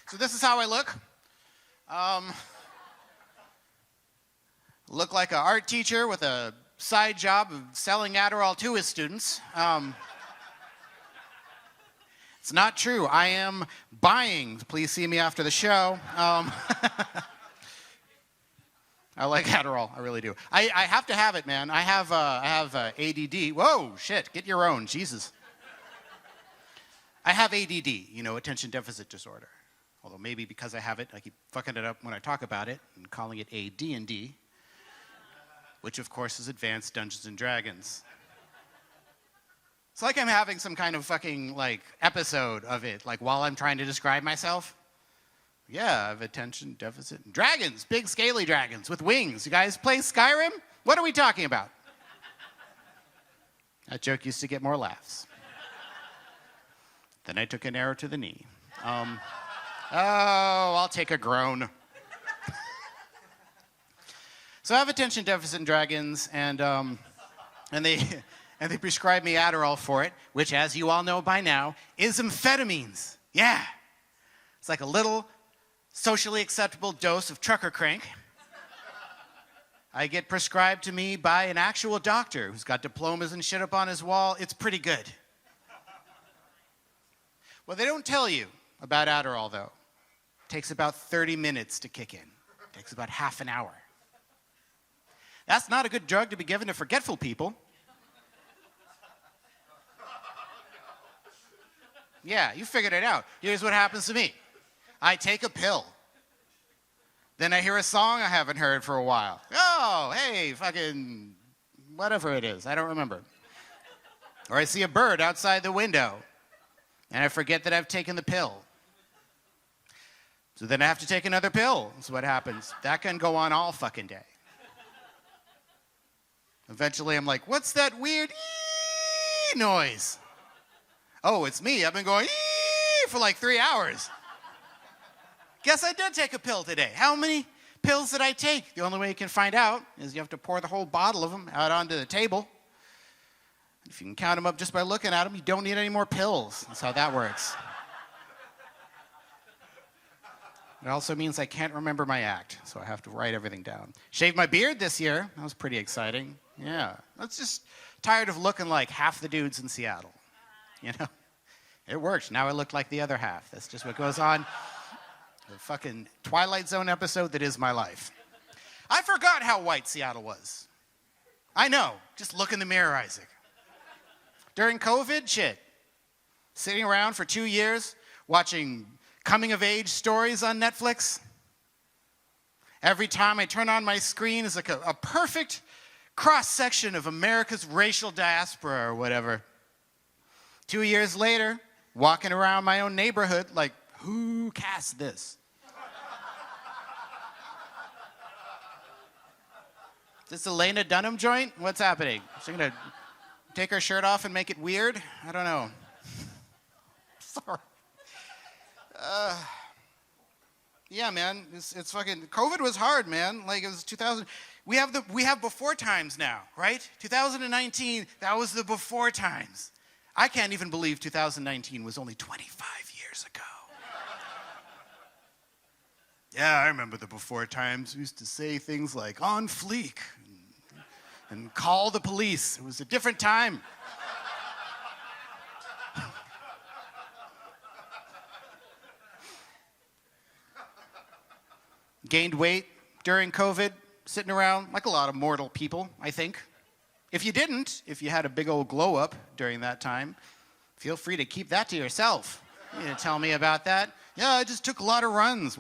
So this is how I look. Look like an art teacher with a side job of selling Adderall to his students. It's not true. I am buying. Please see me after the show. I like Adderall. I really do. I have to have it, man. I have ADD. Whoa, shit. Get your own. Jesus. I have ADD, attention deficit disorder. Although maybe because I have it, I keep fucking it up when I talk about it and calling it AD&D, which of course is Advanced Dungeons and Dragons. It's like I'm having some kind of fucking episode of it, while I'm trying to describe myself. Yeah, I have attention deficit. Dragons, big scaly dragons with wings. You guys play Skyrim? What are we talking about? That joke used to get more laughs. Then I took an arrow to the knee. I'll take a groan. So I have attention deficit in dragons, and they prescribed me Adderall for it, which, as you all know by now, is amphetamines. Yeah. It's like a little socially acceptable dose of trucker crank. I get prescribed to me by an actual doctor who's got diplomas and shit up on his wall. It's pretty good. Well, they don't tell you about Adderall, though. It takes about 30 minutes to kick in. It takes about half an hour. That's not a good drug to be given to forgetful people. Yeah, you figured it out. Here's what happens to me. I take a pill. Then I hear a song I haven't heard for a while. Oh, hey, fucking whatever it is. I don't remember. Or I see a bird outside the window. And I forget that I've taken the pill. So then I have to take another pill. That's what happens. That can go on all fucking day. Eventually I'm like, what's that weird ee noise? Oh, it's me. I've been going ee for 3 hours. Guess I did take a pill today. How many pills did I take? The only way you can find out is you have to pour the whole bottle of them out onto the table. If you can count them up just by looking at them, you don't need any more pills. That's how that works. It also means I can't remember my act, so I have to write everything down. Shaved my beard this year. That was pretty exciting. Yeah. That's just tired of looking like half the dudes in Seattle. It worked. Now I look like the other half. That's just what goes on. The fucking Twilight Zone episode that is my life. I forgot how white Seattle was. I know. Just look in the mirror, Isaac. During COVID, shit. Sitting around for 2 years, watching coming-of-age stories on Netflix. Every time I turn on my screen is like a perfect cross-section of America's racial diaspora or whatever. 2 years later, walking around my own neighborhood like, who cast this? Is this Elena Dunham joint? What's happening? Is she going to take her shirt off and make it weird? I don't know. Sorry. Yeah, man, it's fucking, COVID was hard, man. It was 2000. We have before times now, right? 2019, that was the before times. I can't even believe 2019 was only 25 years ago. Yeah, I remember the before times. We used to say things like, on fleek, and call the police. It was a different time. Gained weight during COVID, sitting around like a lot of mortal people, I think. If you didn't, if you had a big old glow up during that time, feel free to keep that to yourself. You need to tell me about that. Yeah, I just took a lot of runs.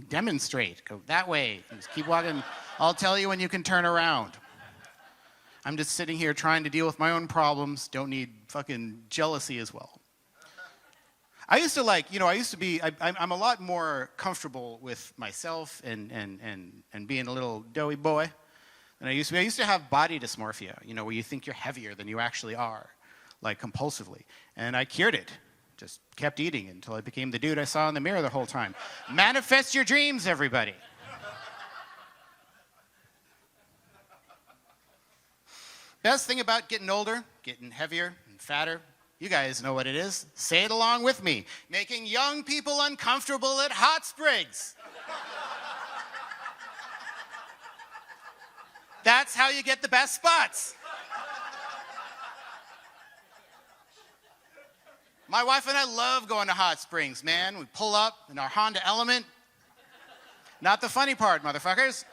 Demonstrate. Go that way. Just keep walking. I'll tell you when you can turn around. I'm just sitting here trying to deal with my own problems. Don't need fucking jealousy as well. I used to be, I'm a lot more comfortable with myself and being a little doughy boy than I used to be. I used to have body dysmorphia, where you think you're heavier than you actually are, compulsively. And I cured it. Just kept eating until I became the dude I saw in the mirror the whole time. Manifest your dreams, everybody. Best thing about getting older, getting heavier and fatter, You guys know what it is. Say it along with me. Making young people uncomfortable at hot springs. That's how you get the best spots. My wife and I love going to hot springs, man. We pull up in our Honda Element. Not the funny part, motherfuckers.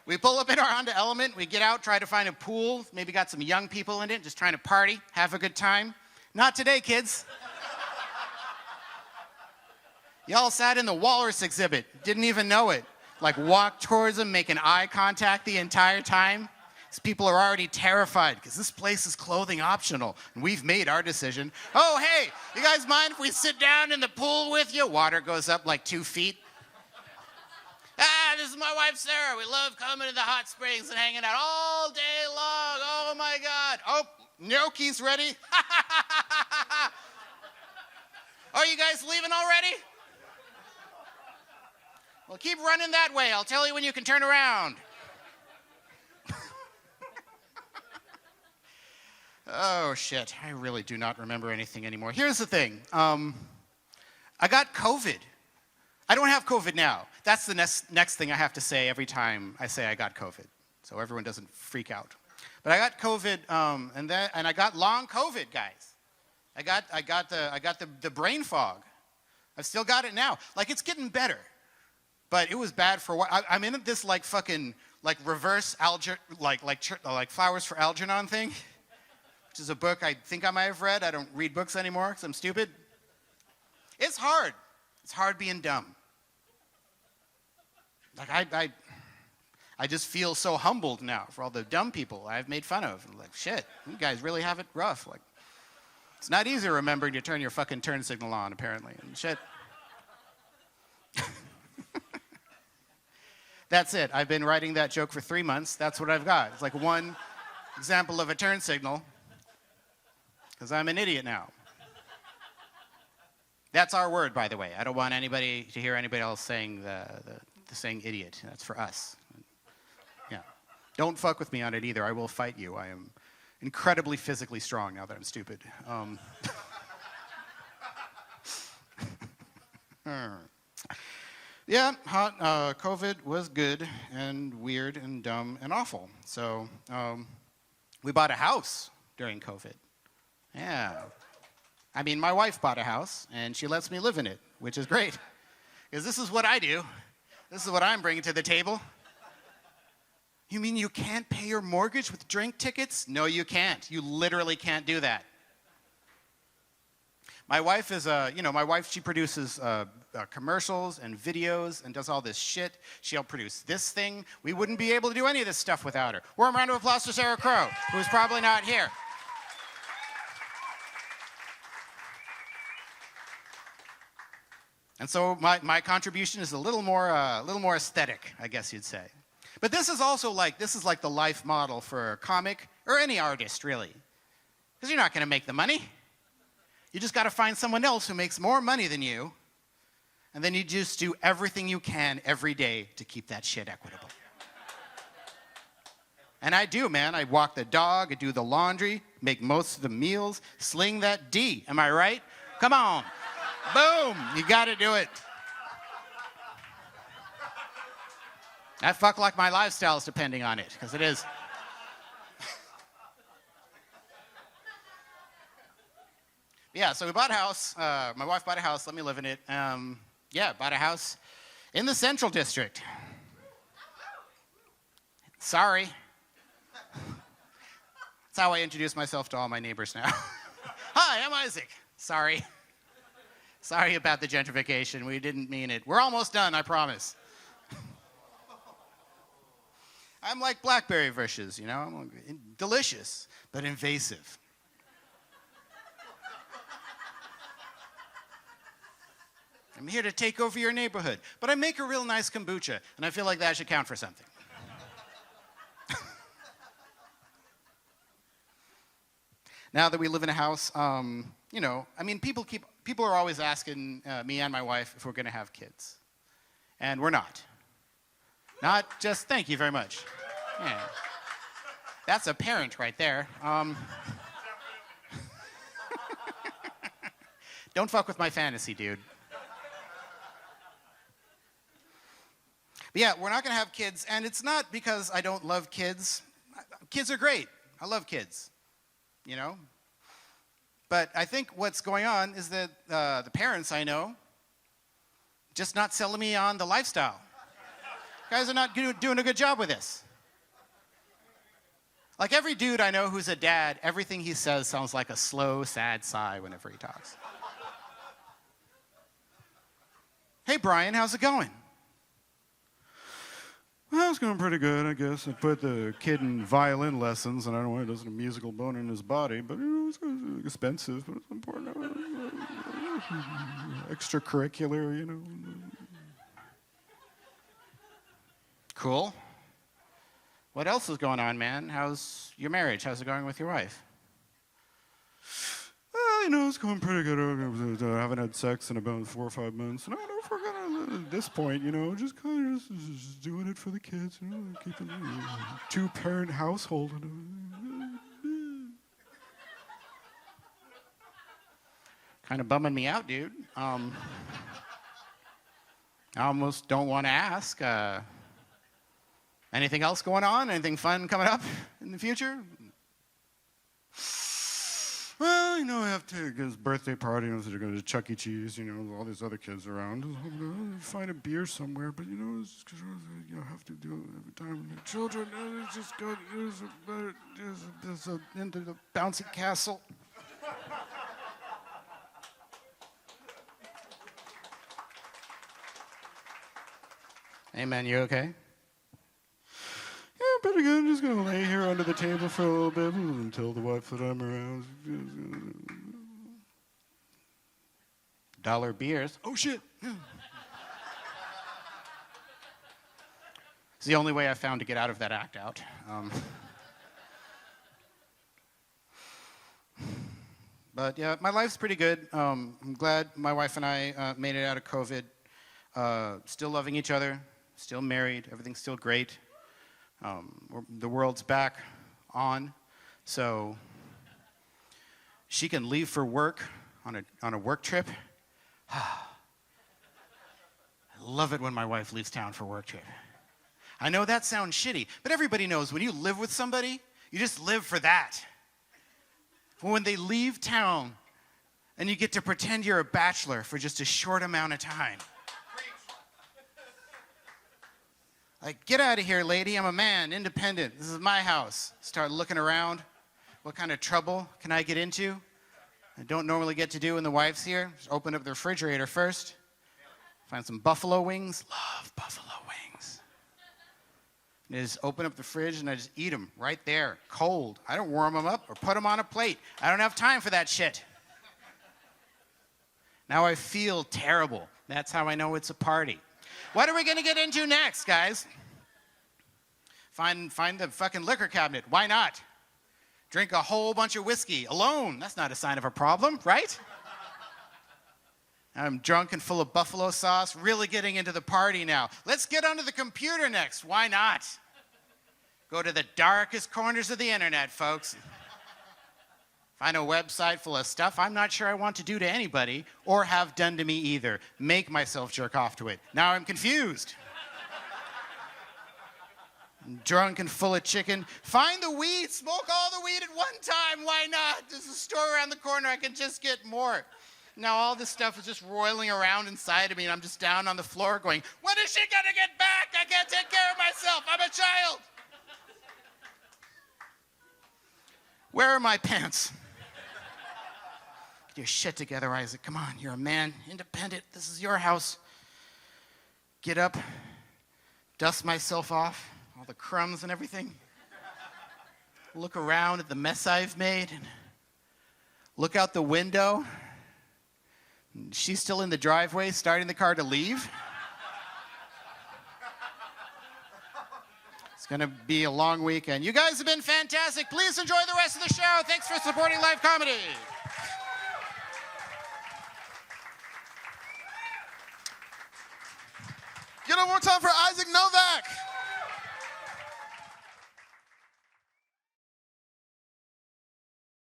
We pull up in our Honda Element, we get out, try to find a pool, maybe got some young people in it, just trying to party, have a good time. Not today, kids. Y'all sat in the walrus exhibit, didn't even know it. Like walked towards them, making eye contact the entire time. These people are already terrified because this place is clothing optional, and we've made our decision. Oh, hey, you guys mind if we sit down in the pool with you? Water goes up like 2 feet. This is my wife, Sarah. We love coming to the hot springs and hanging out all day long. Oh, my God. Oh, gnocchi's ready. Are you guys leaving already? Well, keep running that way. I'll tell you when you can turn around. Oh, shit. I really do not remember anything anymore. Here's the thing. I got COVID. I don't have COVID now. That's the next thing I have to say every time I say I got COVID, so everyone doesn't freak out. But I got COVID, and I got long COVID, guys. I got the brain fog. I've still got it now. Like, it's getting better, but it was bad for a while. I'm in this like fucking like reverse like Flowers for Algernon thing, which is a book I think I might have read. I don't read books anymore because I'm stupid. It's hard. It's hard being dumb. Like I just feel so humbled now for all the dumb people I've made fun of. I'm like, shit, you guys really have it rough. Like, it's not easy remembering to turn your fucking turn signal on, apparently, and shit. That's it. I've been writing that joke for 3 months. That's what I've got. It's like one example of a turn signal, because I'm an idiot now. That's our word, by the way. I don't want anybody to hear anybody else saying saying idiot. That's for us. Yeah. Don't fuck with me on it either. I will fight you. I am incredibly physically strong now that I'm stupid. Yeah, COVID was good and weird and dumb and awful. So we bought a house during COVID. Yeah. I mean, my wife bought a house, and she lets me live in it, which is great. Because this is what I do. This is what I'm bringing to the table. You mean you can't pay your mortgage with drink tickets? No, you can't. You literally can't do that. My wife is she produces commercials and videos and does all this shit. She'll produce this thing. We wouldn't be able to do any of this stuff without her. Warm round of applause to Sarah Crow, who's probably not here. And so my contribution is a little more aesthetic, I guess you'd say. But this is like the life model for a comic or any artist, really. Because you're not going to make the money. You just got to find someone else who makes more money than you, and then you just do everything you can every day to keep that shit equitable. And I do, man. I walk the dog, I do the laundry, make most of the meals, sling that D. Am I right? Come on. Boom! You gotta do it. I fuck like my lifestyle is depending on it, because it is. Yeah, so we bought a house. My wife bought a house, let me live in it. Bought a house in the Central District. Sorry. That's how I introduce myself to all my neighbors now. Hi, I'm Isaac. Sorry. Sorry about the gentrification. We didn't mean it. We're almost done, I promise. I'm like blackberry bushes, you know? I'm delicious, but invasive. I'm here to take over your neighborhood, but I make a real nice kombucha, and I feel like that should count for something. Now that we live in a house, people are always asking me and my wife if we're going to have kids. And we're not. Not just, thank you very much. Yeah. That's a parent right there. Don't fuck with my fantasy, dude. But yeah, we're not going to have kids, and it's not because I don't love kids. Kids are great. I love kids, you know? But I think what's going on is that the parents I know just not selling me on the lifestyle. Guys are not doing a good job with this. Like every dude I know who's a dad, everything he says sounds like a slow, sad sigh whenever he talks. Hey, Brian, how's it going? Well, it's going pretty good, I guess. I put the kid in violin lessons, and I don't know why he doesn't have a musical bone in his body, but it's expensive, but it's important. Extracurricular, you know. Cool. What else is going on, man? How's your marriage? How's it going with your wife? Well, you know, it's going pretty good. I haven't had sex in about 4 or 5 months. And I don't know if we're going to, at this point, you know, just kind of just doing it for the kids, you know, keeping a two-parent household. Kind of bumming me out, dude. I almost don't want to ask. Anything else going on? Anything fun coming up in the future? Well, you know, I have to get his birthday party. You know, so they're going to Chuck E. Cheese. You know, all these other kids around. Find a beer somewhere, but you know, it's, you know, have to do it every time. The children just go into the bouncy castle. Hey, man, you okay? Yeah, pretty good. I'm just going to lay here under the table for a little bit until the wife that I'm around. $1 beers. Oh, shit. It's the only way I found to get out of that act out. But yeah, my life's pretty good. I'm glad my wife and I made it out of COVID. Still loving each other. Still married. Everything's still great. The world's back on, so she can leave for work on a work trip. I love it when my wife leaves town for a work trip. I know that sounds shitty, but everybody knows when you live with somebody, you just live for that. When they leave town and you get to pretend you're a bachelor for just a short amount of time. Like, get out of here, lady. I'm a man, independent. This is my house. Start looking around. What kind of trouble can I get into? I don't normally get to do when the wife's here. Just open up the refrigerator first. Find some buffalo wings. Love buffalo wings. And just open up the fridge and I just eat them right there, cold. I don't warm them up or put them on a plate. I don't have time for that shit. Now I feel terrible. That's how I know it's a party. What are we going to get into next, guys? Find the fucking liquor cabinet. Why not? Drink a whole bunch of whiskey alone. That's not a sign of a problem, right? I'm drunk and full of buffalo sauce, really getting into the party now. Let's get onto the computer next. Why not? Go to the darkest corners of the internet, folks. Find a website full of stuff I'm not sure I want to do to anybody or have done to me either. Make myself jerk off to it. Now I'm confused. I'm drunk and full of chicken. Find the weed. Smoke all the weed at one time. Why not? There's a store around the corner. I can just get more. Now all this stuff is just roiling around inside of me, and I'm just down on the floor going, when is she going to get back? I can't take care of myself. I'm a child. Where are my pants? Get your shit together, Isaac. Come on, you're a man, independent. This is your house. Get up, dust myself off, all the crumbs and everything. Look around at the mess I've made and look out the window. She's still in the driveway, starting the car to leave. It's going to be a long weekend. You guys have been fantastic. Please enjoy the rest of the show. Thanks for supporting live comedy. Get one more time for Isaac Novak.